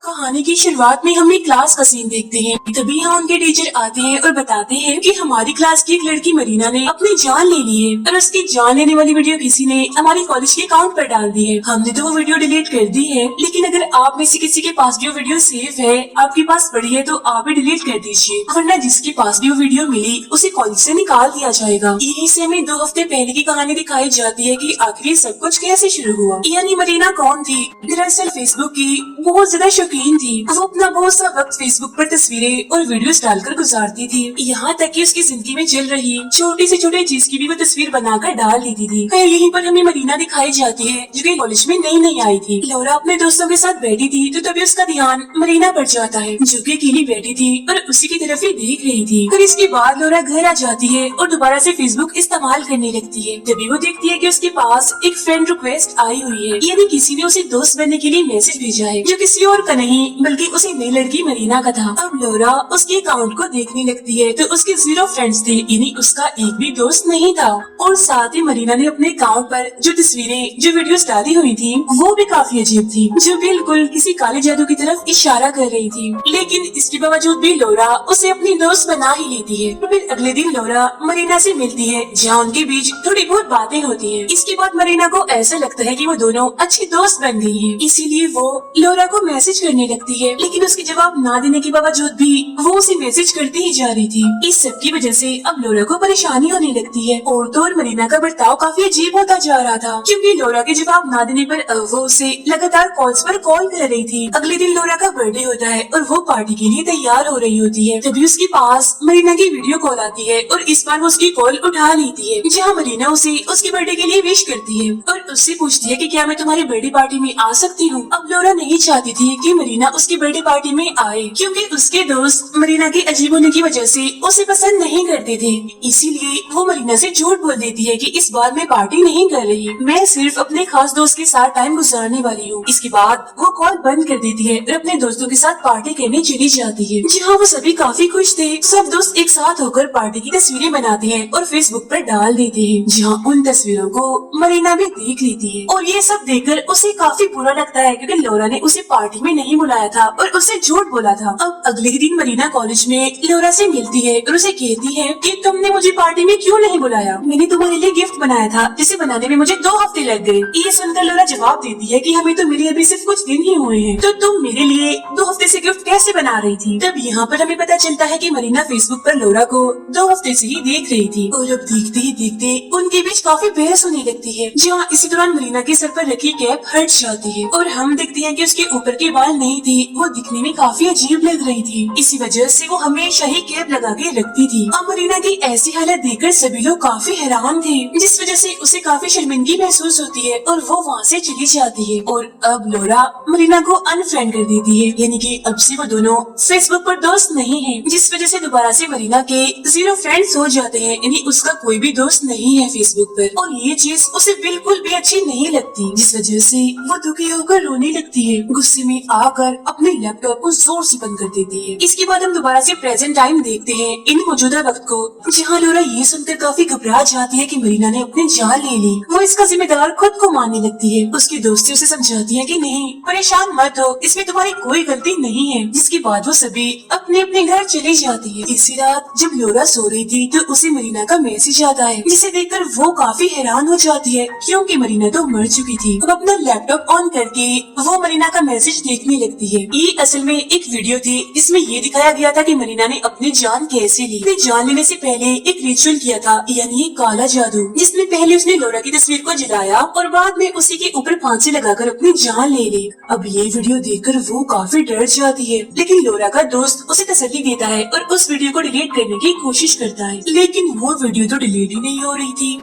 कहानी की शुरुआत में हम एक क्लास का सीन देखते हैं। तभी यहाँ उनके टीचर आते हैं और बताते हैं कि हमारी क्लास की एक लड़की मरीना ने अपनी जान ले ली है और उसकी जान लेने वाली वीडियो किसी ने हमारे कॉलेज के अकाउंट पर डाल दी है। हमने तो वो वीडियो डिलीट कर दी है, लेकिन अगर आप में से किसी के पास भी वो वीडियो सेव है, आपके पास पड़ी है, तो आप भी डिलीट कर दीजिए, वरना जिसके पास भी वो वीडियो मिली उसे कॉलेज से निकाल दिया जाएगा। यही से हमें 2 हफ्ते पहले की कहानी दिखाई जाती है कि आखिर ये सब कुछ कैसे शुरू हुआ। यानी मरीना कौन थी? दरअसल फेसबुक की बहुत ज्यादा शौकीन थी। वो अपना बहुत सा वक्त फेसबुक पर तस्वीरें और वीडियोस डालकर गुजारती थी। यहाँ तक कि उसकी जिंदगी में चल रही छोटी से छोटी चीज की भी वो तस्वीर बनाकर डाल देती थी। फिर यहीं पर हमें मरीना दिखाई जाती है जो कि कॉलेज में नई नई आई थी। लौरा अपने दोस्तों के साथ बैठी थी तो तभी उसका ध्यान मरीना पर जाता है जो कि अकेली बैठी थी और उसी की तरफ ही देख रही थी। फिर इसके बाद लौरा घर आ जाती है और दोबारा से फेसबुक इस्तेमाल करने लगती है। तभी वो देखती है कि उसके पास एक फ्रेंड रिक्वेस्ट आई हुई है, यानी किसी ने उसे दोस्त बनने के लिए मैसेज भेजा है जो किसी और का नहीं बल्कि उसी नई लड़की मरीना का था। अब लौरा उसके अकाउंट को देखने लगती है तो उसके 0 फ्रेंड्स थे, यानी उसका एक भी दोस्त नहीं था। और साथ ही मरीना ने अपने अकाउंट पर जो तस्वीरें जो वीडियोस डाली हुई थी वो भी काफी अजीब थी, जो बिल्कुल किसी काले जादू की तरफ इशारा कर रही थी। लेकिन इसके बावजूद भी लौरा उसे अपनी दोस्त बना ही लेती है। तो फिर अगले दिन लौरा मरीना से मिलती है जहाँ उनके बीच थोड़ी बहुत बातें होती है। इसके बाद मरीना को ऐसा लगता है कि वो दोनों अच्छी दोस्त बन गई है, इसीलिए वो लौरा को मैसेज करने लगती है। लेकिन उसके जवाब ना देने के बावजूद भी वो उसे मैसेज करती ही जा रही थी। इस सब की वजह से अब लौरा को परेशानी होने लगती है और तो और मरीना का बर्ताव काफी अजीब होता जा रहा था, क्योंकि लौरा के जवाब ना देने पर अब वो उसे लगातार कॉल्स पर कॉल कर रही थी। अगले दिन लौरा का बर्थडे होता है और वो पार्टी के लिए तैयार हो रही होती है। तभी उसके पास मरीना की वीडियो कॉल आती है और इस बार वो उसकी कॉल उठा लेती है, जहाँ मरीना उसे उसके बर्थडे के लिए विश करती है और उससे पूछती है कि क्या मैं तुम्हारी बर्थडे पार्टी में आ सकती हूँ। अब लौरा नहीं चाहती थी कि मरीना उसकी बर्थडे पार्टी में आए, क्योंकि उसके दोस्त मरीना के अजीब होने की वजह से उसे पसंद नहीं करते थे। इसीलिए वो मरीना से झूठ बोल देती है कि इस बार मैं पार्टी नहीं कर रही, मैं सिर्फ अपने खास दोस्त के साथ टाइम गुजारने वाली हूँ। इसके बाद वो कॉल बंद कर देती है और अपने दोस्तों के साथ पार्टी करने चली जाती है, जहाँ वो सभी काफी खुश थे। सब दोस्त एक साथ होकर पार्टी की तस्वीरें बनाते हैं और फेसबुक पर डाल देते हैं, जहाँ उन तस्वीरों को मरीना भी देख लेती है। और ये सब देखकर उसे काफी बुरा लगता है, क्योंकि लौरा ने उसे पार्टी में नहीं बुलाया था और उसे झूठ बोला था। अब अगले ही दिन मरीना कॉलेज में लौरा से मिलती है और उसे कहती है कि तुमने मुझे पार्टी में क्यों नहीं बुलाया, मैंने तुम्हारे लिए गिफ्ट बनाया था जिसे बनाने में मुझे 2 हफ्ते लग गए। ये सुनकर लौरा जवाब देती है कि हमें तो मिले अभी सिर्फ कुछ दिन ही हुए हैं, तो तुम मेरे लिए 2 हफ्ते से गिफ्ट कैसे बना रही थी। तब यहाँ पर हमें पता चलता है कि मरीना फेसबुक पर लौरा को 2 हफ्ते से ही देख रही थी और अब देखते ही देखते उनके बीच काफी बहस होने लगती है, जहाँ इसी दौरान मरीना के सर पर रखी कैप हट जाती है और हम देखते हैं कि उसके ऊपर के बाल नहीं थे, वो दिखने में काफी अजीब लग रही थी। इसी वजह से वो हमेशा ही कैप लगा के रखती थी। अब मरीना की ऐसी हालत देखकर सभी लोग काफी हैरान थे, जिस वजह से उसे काफी शर्मिंदगी महसूस होती है और वो वहाँ से चली जाती है। और अब लौरा मरीना को अनफ्रेंड कर देती है, यानी कि अब से वो दोनों फेसबुक पर दोस्त नहीं है, जिस वजह से दोबारा से मरीना के 0 फ्रेंड्स हो जाते हैं, यानी उसका कोई भी दोस्त नहीं है फेसबुक पर। और ये चीज उसे बिल्कुल भी अच्छी नहीं लगती, जिस वजह से वो दुखी होकर रोने लगती है। गुस्से में आकर अपने लैपटॉप को जोर से बंद कर देती है। इसके बाद हम दोबारा से प्रेजेंट टाइम देखते हैं, इन मौजूदा वक्त को, जहाँ लौरा ये सुनकर काफी घबरा जाती है कि मरीना ने अपनी जान ले ली। वो इसका जिम्मेदार खुद को मानने लगती है। उसकी दोस्ती उसे समझाती है कि नहीं, परेशान मत हो, इसमें तुम्हारी कोई गलती नहीं है। जिसके बाद वो सभी अपने अपने घर चली जाती है। इसी रात जब लौरा सो रही थी तो उसे मरीना का मैसेज आता है, जिसे देखकर वो काफी हैरान हो जाती है, क्योंकि मरीना तो मर चुकी थी। अब अपना लैपटॉप ऑन करके वो मरीना का मैसेज देखने लगती है। ये असल में एक वीडियो थी जिसमें ये दिखाया गया था कि मरीना ने अपनी जान कैसे ली। जान लेने से पहले एक रिचुअल किया था, यानी काला जादू, जिसमें पहले उसने लौरा की तस्वीर को जलाया और बाद में उसी के ऊपर फांसी लगाकर अपनी जान ले ली। अब ये वीडियो देखकर वो काफी डर जाती है, लेकिन लौरा का दोस्त उसे तसल्ली देता है और उस वीडियो को डिलीट करने की कोशिश करता है, लेकिन वो वीडियो तो डिलीट ही नहीं हो रही थी।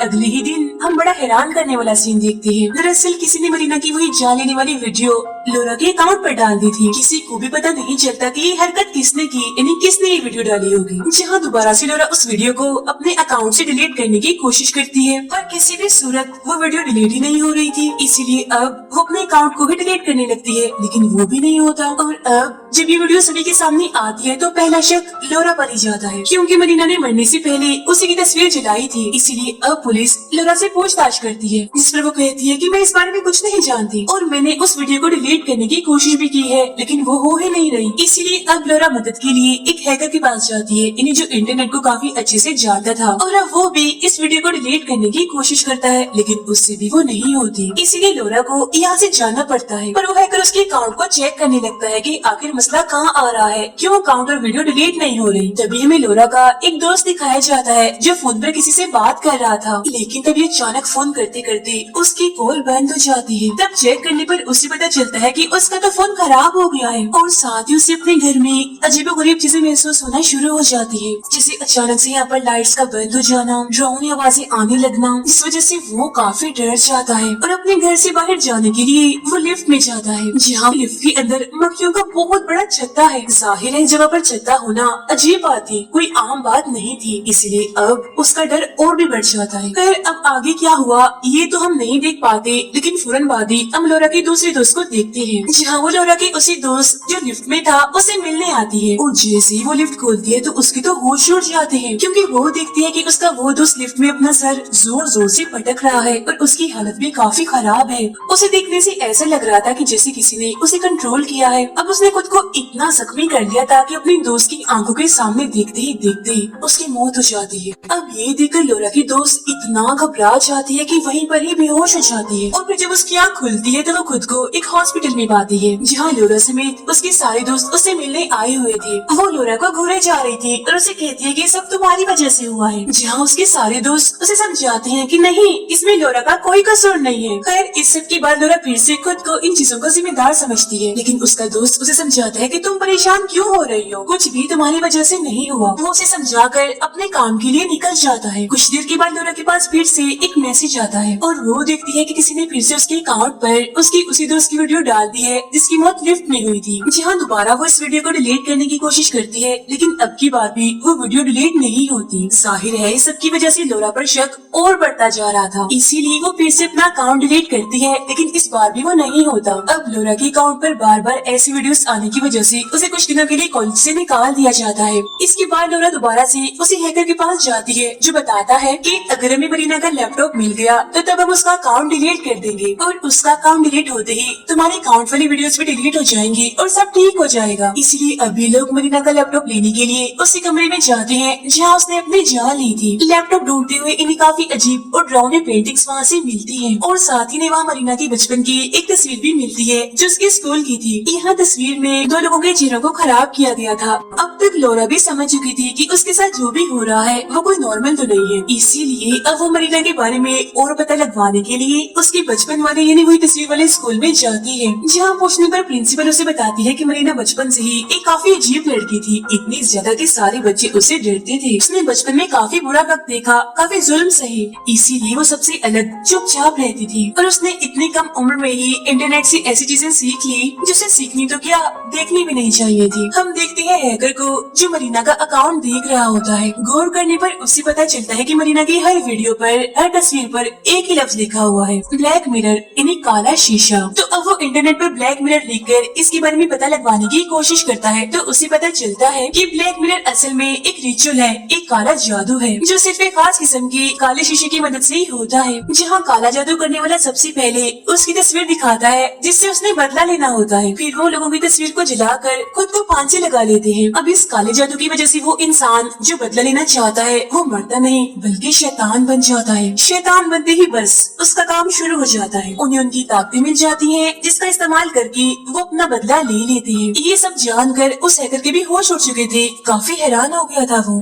अगले ही दिन हम बड़ा हैरान करने वाला सीन देखते हैं। दरअसल किसी ने मरीना की वही जान लेने वाली वीडियो लौरा के अकाउंट पर डाल दी थी। किसी को भी पता नहीं चलता कि ये हरकत किसने की, यानी किसने ये वीडियो डाली होगी। जहाँ दोबारा से लौरा उस वीडियो को अपने अकाउंट से डिलीट करने की कोशिश करती है, पर किसी भी सूरत वो वीडियो डिलीट ही नहीं हो रही थी। इसीलिए अब वो अपने अकाउंट को भी डिलीट करने लगती है, लेकिन वो भी नहीं होता। और अब जब ये वीडियो सभी के सामने आती है तो पहला शक लोरा पर ही जाता है, क्योंकि मरीना ने मरने से पहले उसी की तस्वीर जलाई थी। इसीलिए अब पुलिस लोरा से पूछताछ करती है, जिस पर वो कहती है कि मैं इस बारे में कुछ नहीं जानती और मैंने उस वीडियो को डिलीट करने की कोशिश भी की है, लेकिन वो हो ही नहीं रही। इसीलिए अब लोरा मदद के लिए एक हैकर के पास जाती है, इन्हें जो इंटरनेट को काफी अच्छे से जानता था, और अब वो भी इस वीडियो को डिलीट करने की कोशिश करता है, लेकिन उससे भी वो नहीं होती। इसीलिए लोरा को यहाँ से जाना पड़ता है, पर वो हैकर उसके अकाउंट को चेक करने लगता है कि आखिर मसला कहाँ आ रहा है, क्यों अकाउंट और वीडियो डिलीट नहीं हो रही। तभी हमें लोरा का एक दोस्त दिखाया जाता है जो फोन पर किसी से बात कर रहा था, लेकिन तभी अचानक फोन करते करते उसकी कॉल बंद हो जाती है। तब चेक करने पर उसे पता चलता है कि उसका तो फोन खराब हो गया है, और साथ ही उसे अपने घर में अजीबोगरीब चीजें महसूस होना शुरू हो जाती है, जैसे अचानक से यहाँ पर लाइट्स का बंद हो जाना, डरावनी आवाजें आने लगना, जिस वजह से वो काफी डर जाता है और अपने घर से बाहर जाने के लिए वो लिफ्ट में जाता है, जहाँ लिफ्ट के अंदर मक्खियों का बहुत बड़ा छत्ता है। जाहिर है जगह पर छत्ता होना अजीब बात थी, कोई आम बात नहीं थी, इसलिए अब उसका डर और भी बढ़ जाता है। खैर अब आगे क्या हुआ ये तो हम नहीं देख पाते, लेकिन फौरन बाद ही हम लोरा के दूसरे दोस्त को देखते हैं, जहाँ वो लोरा के उसी दोस्त जो लिफ्ट में था उसे मिलने आती है, और जैसे ही वो लिफ्ट खोलती है तो उसके तो होश उड़ जाते हैं, क्योंकि वो देखती है कि उसका वो दोस्त लिफ्ट में अपना सर जोर जोर से पटक रहा है और उसकी हालत भी काफी खराब है। उसे देखने से ऐसा लग रहा था कि जैसे किसी ने उसे कंट्रोल किया है। अब उसने खुद को इतना जख्मी कर लिया था कि अपने दोस्त की आंखों के सामने देखते ही उसकी मौत हो जाती है। अब ये देखकर लोरा की दोस्त इतना घबरा जाती है कि वहीं पर ही बेहोश हो जाती है, और फिर जब उसकी आँख खुलती है तो वो खुद को एक हॉस्पिटल में पाती है, जहाँ लोरा समेत उसके सारे दोस्त उससे मिलने आए हुए थे। वो लोरा को घूरे जा रही थी और उसे कहती है कि सब तुम्हारी वजह से हुआ है, जहाँ उसके सारे दोस्त उसे समझाते हैं कि नहीं, इसमें लोरा का कोई कसूर नहीं है। खैर इस सब के बाद लोरा फिर से खुद को इन चीजों को जिम्मेदार समझती है, लेकिन उसका दोस्त उसे समझाता है कि तुम परेशान क्यों हो रही हो, कुछ भी तुम्हारी वजह से नहीं हुआ। वो उसे समझाकर अपने काम के लिए निकल जाता है। कुछ देर के बाद लोरा के पास फिर से एक मैसेज आता है, और वो देखती है कि किसी ने फिर से उसके अकाउंट पर उसकी उसी दोस्त की वीडियो डाल दी है जिसकी मौत लिफ्ट में हुई थी। जहाँ दोबारा वो इस वीडियो को डिलीट करने की कोशिश करती है, लेकिन अब की बार भी वो वीडियो डिलीट नहीं होती। जाहिर है इस सब की वजह से लोरा पर शक और बढ़ता जा रहा था, इसीलिए वो फिर से अपना अकाउंट डिलीट करती है, लेकिन इस बार भी वो नहीं होता। अब लोरा के अकाउंट पर बार बार ऐसी वीडियोस आने की वजह से उसे कुछ दिनों के लिए कॉलेज से निकाल दिया जाता है। इसके बाद लोरा दोबारा से उसी हैकर के पास जाती है, जो बताता है कि अगर हमें मरीना का लैपटॉप मिल गया तो तब हम उसका अकाउंट डिलीट कर देंगे, और उसका अकाउंट डिलीट होते ही तुम्हारे अकाउंट वाली वीडियोस भी डिलीट हो जाएंगी और सब ठीक हो जाएगा। इसलिए अभी लोग मरीना का लैपटॉप लेने के लिए उसी कमरे में जाते हैं जहाँ उसने अपनी जान ली थी। लैपटॉप ढूंढते हुए इन्हें काफी अजीब और डरावनी पेंटिंग्स वहाँ से मिलती है, और साथ ही वहाँ मरीना की बचपन की एक तस्वीर भी मिलती है जो उसके स्कूल की थी। यहाँ तस्वीर में दो लोगों के चेहरों को खराब किया गया था। अब तक लोरा भी समझ चुकी थी कि उसके साथ जो भी हो रहा है वो कोई नॉर्मल तो नहीं है, इसीलिए अब वो मरीना के बारे में और पता लगवाने के लिए उसके बचपन वाले यानी हुई तस्वीर वाले स्कूल में जाती है, जहाँ पूछने पर प्रिंसिपल उसे बताती है कि मरीना बचपन से ही एक काफी अजीब लड़की थी, इतनी ज्यादा कि सारे बच्चे उससे डरते थे। उसने बचपन में काफी बुरा वक्त देखा, काफी जुल्म सही, इसीलिए वो सबसे अलग चुपचाप रहती थी, और उसने इतनी कम उम्र में ही इंटरनेट से ऐसी चीजें सीख ली जिसे सीखनी तो क्या देखनी भी नहीं चाहिए थी। हम देखते हैं हैकर को जो मरीना का अकाउंट देख रहा होता है। गौर करने पर उसे पता चलता है कि मरीना की हर वीडियो पर, हर तस्वीर पर एक ही लफ्ज लिखा हुआ है, ब्लैक मिरर यानी काला शीशा। तो अब वो इंटरनेट पर ब्लैक मिरर लिखकर इसके बारे में पता लगवाने की कोशिश करता है, तो उसे पता चलता है कि ब्लैक मिरर असल में एक रिचुअल है, एक काला जादू है जो सिर्फ एक खास किस्म के काले शीशे की मदद से ही होता है, जहाँ काला जादू करने वाला सबसे पहले उसकी तस्वीर दिखाता है जिससे उसने बदला लेना होता है। फिर वो लोगों की तस्वीर को जलाकर खुद को फांसी लगा लेते हैं। अब इस काले जादू की वजह से वो इंसान जो बदला लेना चाहता है वो मरता नहीं बल्कि शैतान बन जाता है। शैतान बनते ही बस उसका काम शुरू हो जाता है, उन्हें उनकी ताकतें मिल जाती हैं जिसका इस्तेमाल करके वो अपना बदला ले लेते हैं। ये सब जानकर उस हैकर के भी होश उड़ चुके थे, काफी हैरान हो गया था वो।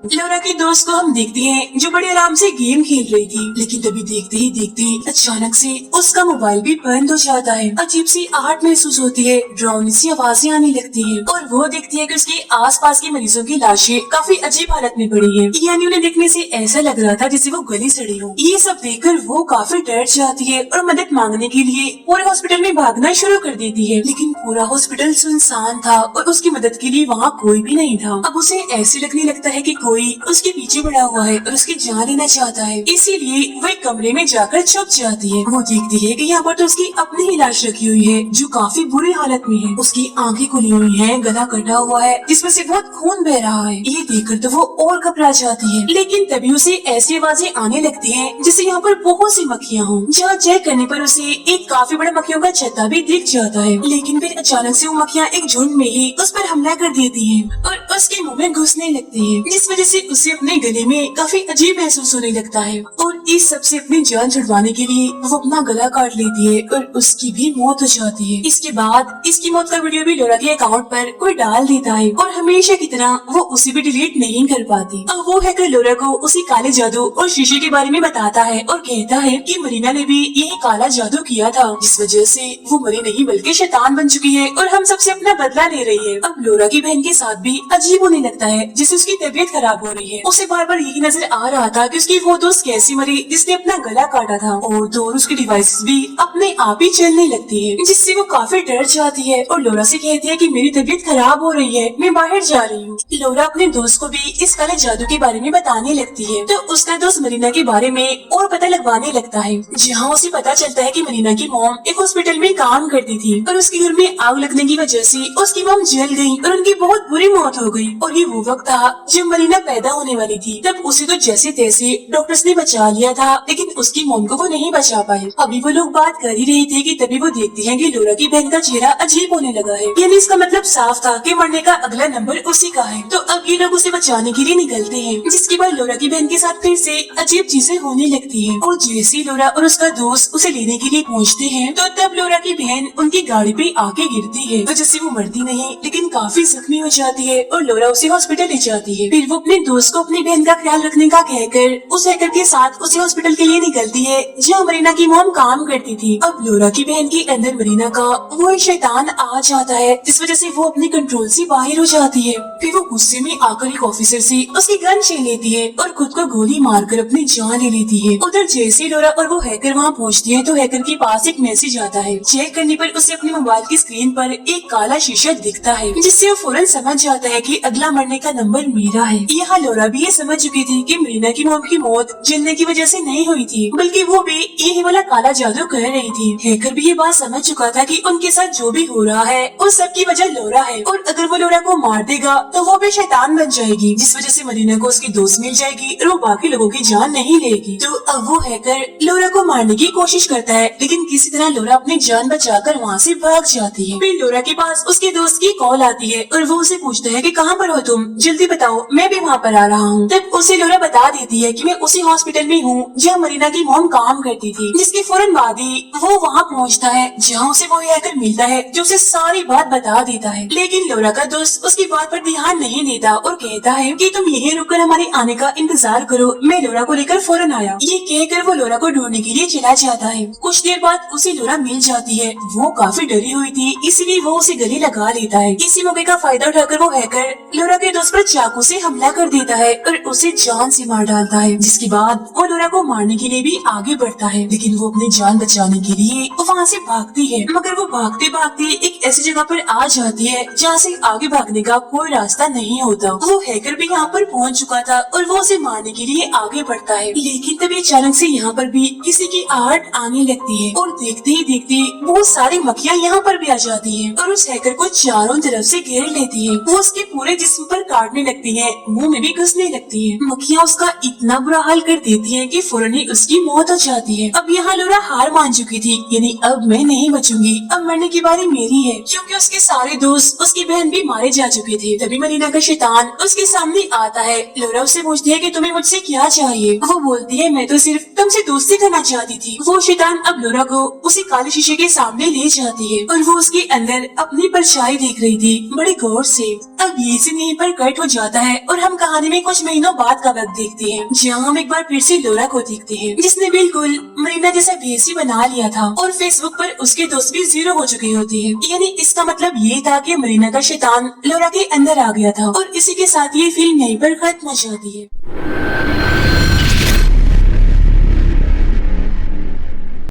लोरा के दोस्त को हम देखते हैं जो बड़े आराम से गेम खेल रही थी, लेकिन तभी देखते ही देखते अचानक से उसका मोबाइल भी बंद हो जाता है। अजीब सी आहट महसूस होती है, डरावनी सी आवाजें आने लगती हैं, और वो देखती है कि उसके आसपास के मरीजों की लाशें काफी अजीब हालत में पड़ी हैं, यानी उन्हें देखने से ऐसा लग रहा था जैसे वो गली सड़ी हो। ये सब देखकर वो काफी डर जाती है और मदद मांगने के लिए पूरे हॉस्पिटल में भागना शुरू कर देती है, लेकिन पूरा हॉस्पिटल सुनसान था और उसकी मदद के लिए वहाँ कोई भी नहीं था। अब उसे ऐसे लगने लगता है कि कोई उसके पीछे पड़ा हुआ है और उसकी जान लेना चाहता है। इसीलिए वो एक कमरे में जाकर छुप जाती है। वो देखती है कि यहाँ पर तो उसकी अपनी ही लाश रखी हुई है जो काफी बुरी हालत में है। उसकी आंखें खुली हुई है, गला कटा हुआ है जिसमें से बहुत खून बह रहा है। ये देखकर तो वो और घबरा जाती है, लेकिन तभी उसे ऐसी आवाजें आने लगती हैं जिससे यहाँ पर बहुत सी मक्खियाँ हों। जहाँ चेक करने पर उसे एक काफी बड़ा मक्खियों का छत्ता भी दिख जाता है, लेकिन फिर अचानक से वो मक्खियाँ एक झुंड में ही उस पर हमला कर देती हैं और उसके मुंह में घुसने लगती हैं, जिस वजह से उसे अपने गले में काफी अजीब महसूस होने लगता है। और इस सब से अपनी जान छुड़वाने के लिए वो अपना गला काट लेती है और उसकी भी मौत हो जाती है। इसके बाद इसकी मौत का वीडियो भी लोरा के अकाउंट पर कोई डाल देता है और हमेशा की तरह वो उसे भी डिलीट नहीं कर पाती। अब वो हैकर लोरा को उसी काले जादू और शीशे के बारे में बताता है और कहता है कि मरीना ने भी यही काला जादू किया था, जिस वजह से वो मरी नहीं बल्कि शैतान बन चुकी है और हम सबसे अपना बदला ले रही है। अब लोरा की बहन के साथ भी अजीब होने लगता है, जिससे उसकी तबीयत खराब हो रही है। उसे बार बार यही नजर आ रहा था कि उसकी वो दोस्त कैसी मरी जिसने अपना गला काटा था, और तो उसकी डिवाइसेस भी अपने आप ही चलने लगती है, जिससे वो काफी डर जाती है और लोरा से कहती है कि मेरी तबीयत खराब हो रही है, मैं बाहर जा रही हूँ। लोरा अपने दोस्त को भी इस काले जादू के बारे में बताने लगती है, तो उसका दोस्त मरीना के बारे में और पता लगवाने लगता है, जहाँ उसे पता चलता है कि मरीना की मॉम एक हॉस्पिटल में काम करती थी और उसके घर में आग लगने की वजह से उसकी मॉम जल गई और उनकी बहुत बुरी मौत हो गई। और ये वो वक्त था जब मरीना पैदा होने वाली थी। तब उसे तो जैसे तैसे डॉक्टर्स ने बचा लिया था, लेकिन उसकी मॉम को वो नहीं बचा पाए। अभी वो लोग बात कर ही रहे थे कि तभी वो देखती हैं कि लोरा की बहन का चेहरा अजीब होने लगा है, यानी इसका मतलब साफ था कि मरने का अगला नंबर उसी का है। तो अब ये लोग उसे बचाने के लिए निकलते हैं, जिसके बाद लोरा की बहन के साथ फिर से अजीब चीजें होने लगती है। और जैसे लोरा और उसका दोस्त उसे लेने के लिए पहुँचते हैं, तो तब लोरा की बहन उनकी गाड़ी पे आके गिरती है, तो जैसे वो मरती नहीं लेकिन काफी जख्मी हो जाती है और लोरा उसे हॉस्पिटल ले जाती है। फिर वो अपने दोस्त को अपनी बहन का ख्याल रखने का कहकर उस हैकर के साथ उसे हॉस्पिटल के लिए निकलती है, जहाँ मरीना की मॉम काम करती थी। अब लोरा की बहन के अंदर मरीना का वो एक शैतान आ जाता है, जिस वजह से वो अपने कंट्रोल से बाहर हो जाती है। फिर वो गुस्से में आकर एक ऑफिसर से उसकी गन छीन लेती है और खुद को गोली मारकर अपनी जान ले लेती है। उधर जैसे लोरा और वो हैकर वहाँ पहुँचती है, तो हैकर के पास एक मैसेज आता है। चेक करने पर उसे अपने मोबाइल की स्क्रीन पर एक काला शीशा दिखता है, जिससे वो फौरन समझ जाता है कि अगला मरने का नंबर मेरा है। यहाँ लोरा भी ये समझ चुकी थी कि मरीना की मॉम की मौत जलने की वजह से नहीं हुई थी, बल्कि वो भी यही वाला काला जादू कर रही थी। हैकर भी ये बात समझ चुका था कि उनके साथ जो भी हो रहा है उस सब की वजह लोरा है, और अगर वो लोरा को मार देगा तो वो भी शैतान बन जाएगी, जिस वजह से मरीना को उसकी दोस्त मिल जाएगी और वो बाकी लोगों की जान नहीं लेगी। तो अब वो हैकर लोरा को मारने की कोशिश करता है, लेकिन किसी तरह लोरा अपनी जान बचाकर वहाँ से भाग जाती है। फिर लोरा के पास उसके दोस्त की कॉल आती है और वो उसे पूछता है कि कहाँ पर हो तुम, जल्दी बताओ, मैं भी वहाँ पर आ रहा हूँ। तब उसे लोरा बता देती है कि मैं उसी हॉस्पिटल में हूँ जहाँ मरीना की मॉम काम करती थी, जिसके फौरन बाद ही वो वहाँ पहुँचता है, जहाँ उसे वो हैकर मिलता है जो उसे सारी बात बता देता है। लेकिन लोरा का दोस्त उसकी बात पर ध्यान नहीं देता और कहता है कि तुम यहीं रुककर हमारे आने का इंतजार करो, मैं लोरा को लेकर फौरन आया। ये कहकर वो लोरा को ढूंढने के लिए चला जाता है। कुछ देर बाद उसे लोरा मिल जाती है। वो काफी डरी हुई थी, इसीलिए वो उसे गले लगा लेता है। इसी मौके का फायदा उठाकर वो हैकर लोरा के दोस्त पर चाकू से हमला कर देता है और उसे जान से मार डालता है, जिसके बाद वो लोरा को मारने के लिए भी आगे बढ़ता है। लेकिन वो अपनी जान बचाने के लिए वहाँ से भागती है, मगर वो भागते भागते एक ऐसी जगह पर आ जाती है जहाँ से आगे भागने का कोई रास्ता नहीं होता। वो हैकर भी यहाँ पर पहुँच चुका था और वो उसे मारने के लिए आगे बढ़ता है, लेकिन तभी अचानक से यहाँ पर भी किसी की आहट आने लगती है और देखते ही देखते बहुत सारी मक्खियाँ यहाँ पर भी आ जाती है और उस हैकर को चारों तरफ से घेर लेती है। वो उसके पूरे जिस्म पर काटने लगती है, मुंह में भी घुसने लगती है। मक्खियाँ उसका इतना बुरा हाल कर देती है कि फौरन ही उसकी मौत हो जाती है। अब यहाँ लोरा हार मान चुकी थी, यानी अब मैं नहीं बचूंगी, अब मरने की बारी मेरी है, क्योंकि उसके सारे दोस्त, उसकी बहन भी मारे जा चुके थे। तभी मरीना का शैतान उसके सामने आता है। लोरा उससे पूछती है कि तुम्हें मुझसे क्या चाहिए। वो बोलती है मैं तो सिर्फ तुमसे दोस्ती करना चाहती थी। वो शैतान अब लोरा को उसी काले शीशे के सामने ले जाती है और वो उसके अंदर अपनी परछाई देख रही थी बड़े गौर से। अब ये सीन यहीं पर कट हो जाता है और हम कहानी में कुछ महीनों बाद का वक्त देखते हैं, जहाँ हम एक बार फिर से लोरा को देखते हैं, जिसने बिल्कुल मरीना जैसा भेस ही बना लिया था और फेसबुक पर उसके दोस्त भी 0 हो चुके होते हैं। यानी इसका मतलब ये था कि मरीना का शैतान लोरा के अंदर आ गया था और इसी के साथ ये फिल्म यहीं पर खत्म हो जाती है।